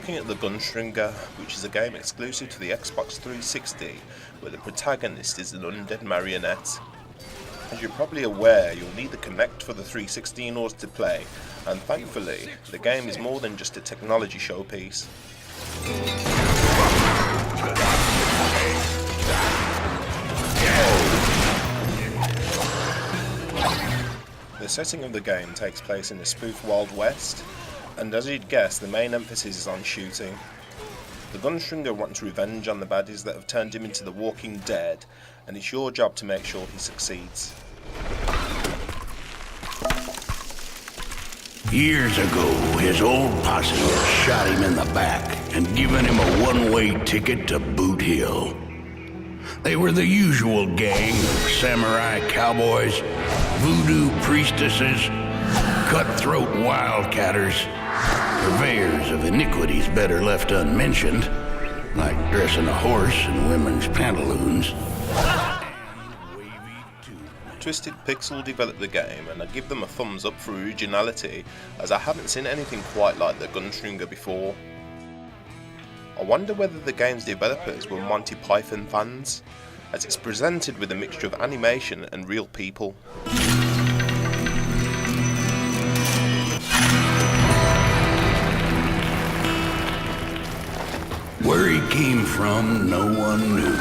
looking at the Gunstringer, which is a game exclusive to the Xbox 360, where the protagonist is an undead marionette. As you're probably aware, you'll need the Kinect for the 360 in order to play, and thankfully, the game is more than just a technology showpiece. The setting of the game takes place in the spoof Wild West, and as you'd guess, the main emphasis is on shooting. The Gunstringer wants revenge on the baddies that have turned him into the Walking Dead, and it's your job to make sure he succeeds. Years ago, his old posse had shot him in the back and given him a one-way ticket to Boot Hill. They were the usual gang of samurai cowboys, voodoo priestesses, cutthroat wildcatters, purveyors of iniquities better left unmentioned, like dressing a horse in women's pantaloons. Twisted Pixel developed the game, and I give them a thumbs up for originality, as I haven't seen anything quite like the Gunstringer before. I wonder whether the game's developers were Monty Python fans, as it's presented with a mixture of animation and real people. Where he came from, no one knew.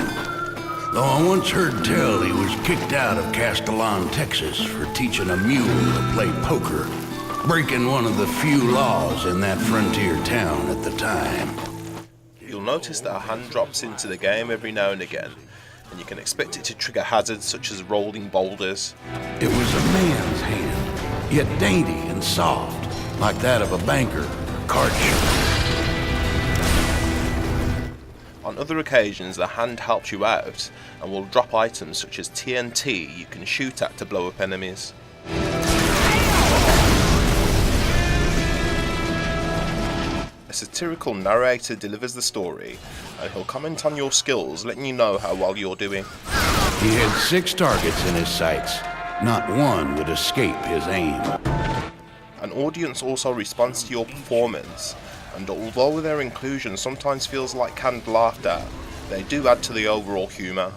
Though I once heard tell he was kicked out of Castellon, Texas for teaching a mule to play poker, breaking one of the few laws in that frontier town at the time. You'll notice that a hand drops into the game every now and again, and you can expect it to trigger hazards such as rolling boulders. It was a man's hand, yet dainty and soft, like that of a banker or card sharp. On other occasions, the hand helps you out and will drop items such as TNT you can shoot at to blow up enemies. A satirical narrator delivers the story, and he'll comment on your skills, letting you know how well you're doing. He had 6 targets in his sights. Not one would escape his aim. An audience also responds to your performance, and although their inclusion sometimes feels like canned laughter, they do add to the overall humour.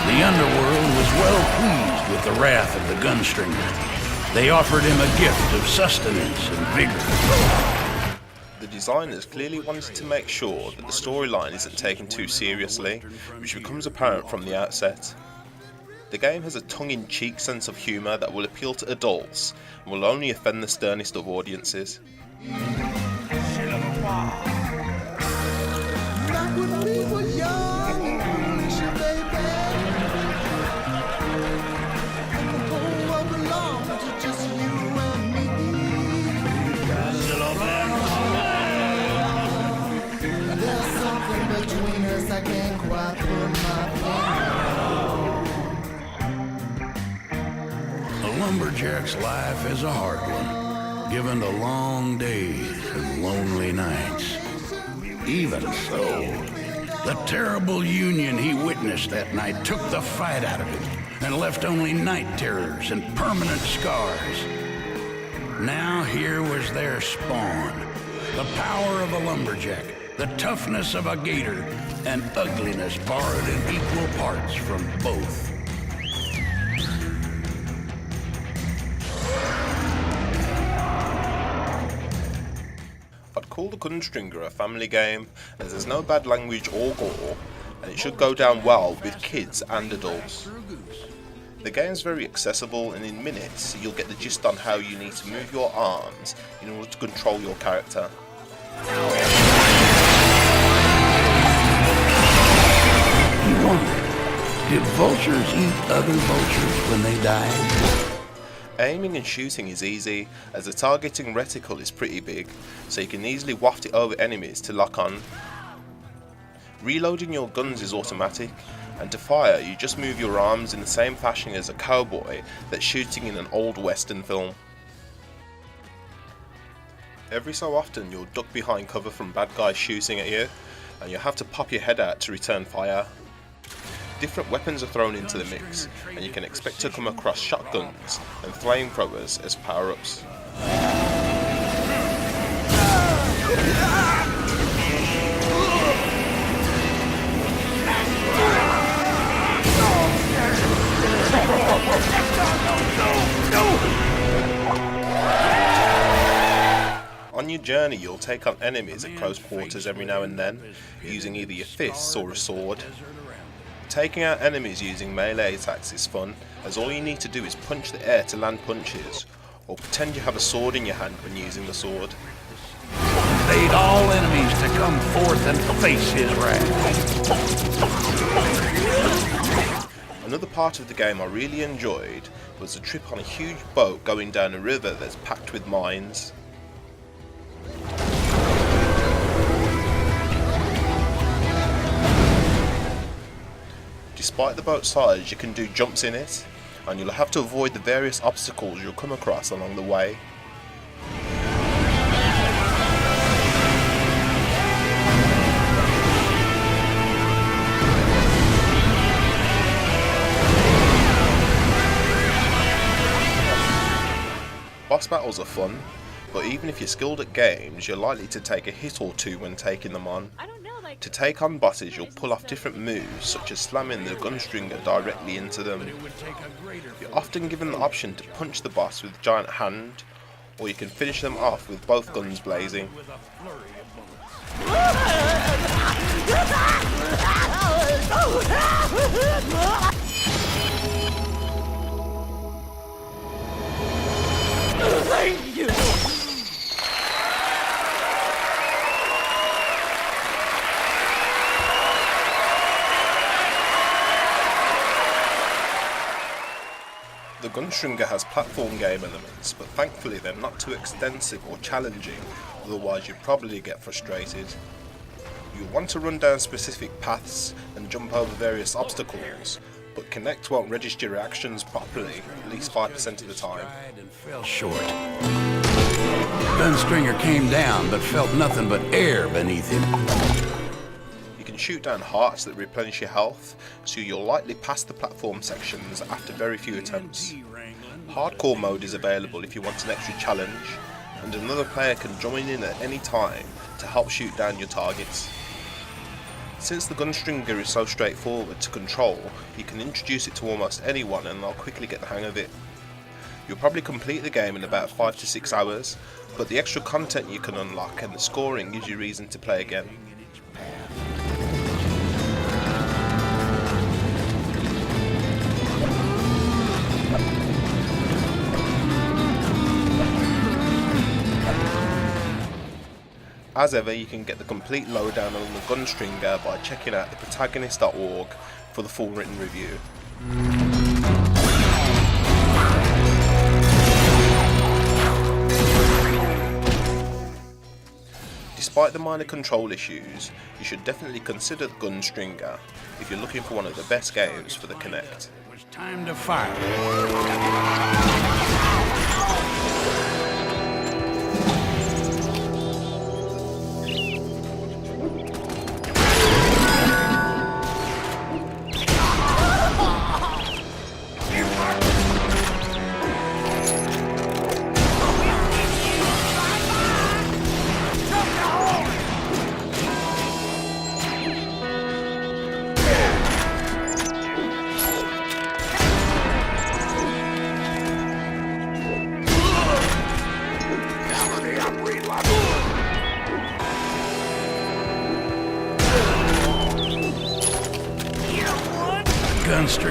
The underworld was well pleased with the wrath of the Gunstringer. They offered him a gift of sustenance and vigor. The designers clearly wanted to make sure that the storyline isn't taken too seriously, which becomes apparent from the outset. The game has a tongue-in-cheek sense of humour that will appeal to adults and will only offend the sternest of audiences. A lumberjack's life is a hard one, given to long days and lonely nights. Even so, the terrible union he witnessed that night took the fight out of him and left only night terrors and permanent scars. Now here was their spawn, the power of a lumberjack, the toughness of a gator, and ugliness borrowed in equal parts from both. I'd call the Gunstringer a family game, as there's no bad language or gore, and it should go down well with kids and adults. The game's very accessible, and in minutes you'll get the gist on how you need to move your arms in order to control your character. He wondered, did vultures eat other vultures when they died? Aiming and shooting is easy, as the targeting reticle is pretty big, so you can easily waft it over enemies to lock on. Reloading your guns is automatic, and to fire you just move your arms in the same fashion as a cowboy that's shooting in an old western film. Every so often you'll duck behind cover from bad guys shooting at you, and you'll have to pop your head out to return fire. Different weapons are thrown into the mix, and you can expect to come across shotguns and flamethrowers as power-ups. On your journey, you'll take on enemies at close quarters every now and then, using either your fists or a sword. Taking out enemies using melee attacks is fun, as all you need to do is punch the air to land punches, or pretend you have a sword in your hand when using the sword. Bade all enemies to come forth and face his wrath. Another part of the game I really enjoyed was a trip on a huge boat going down a river that's packed with mines. Despite the boat's size, you can do jumps in it, and you'll have to avoid the various obstacles you'll come across along the way. Boss battles are fun, but even if you're skilled at games, you're likely to take a hit or two when taking them on. To take on bosses, you'll pull off different moves, such as slamming the Gunstringer directly into them. You're often given the option to punch the boss with a giant hand, or you can finish them off with both guns blazing. Thank you! The Gunstringer has platform game elements, but thankfully they're not too extensive or challenging, otherwise you'd probably get frustrated. You'll want to run down specific paths and jump over various obstacles, but Kinect won't register your actions properly, at least 5% of the time. And fell short. Gunstringer came down, but felt nothing but air beneath him. You can shoot down hearts that replenish your health, so you'll likely pass the platform sections after very few attempts. Hardcore mode is available if you want an extra challenge, and another player can join in at any time to help shoot down your targets. Since the Gunstringer is so straightforward to control, you can introduce it to almost anyone and they'll quickly get the hang of it. You'll probably complete the game in about 5 to 6 hours, but the extra content you can unlock and the scoring gives you reason to play again. As ever, you can get the complete lowdown on the Gunstringer by checking out theprotagonist.org for the full written review. Despite the minor control issues, you should definitely consider the Gunstringer if you're looking for one of the best games for the Kinect. It was time to fire. Gunstringer.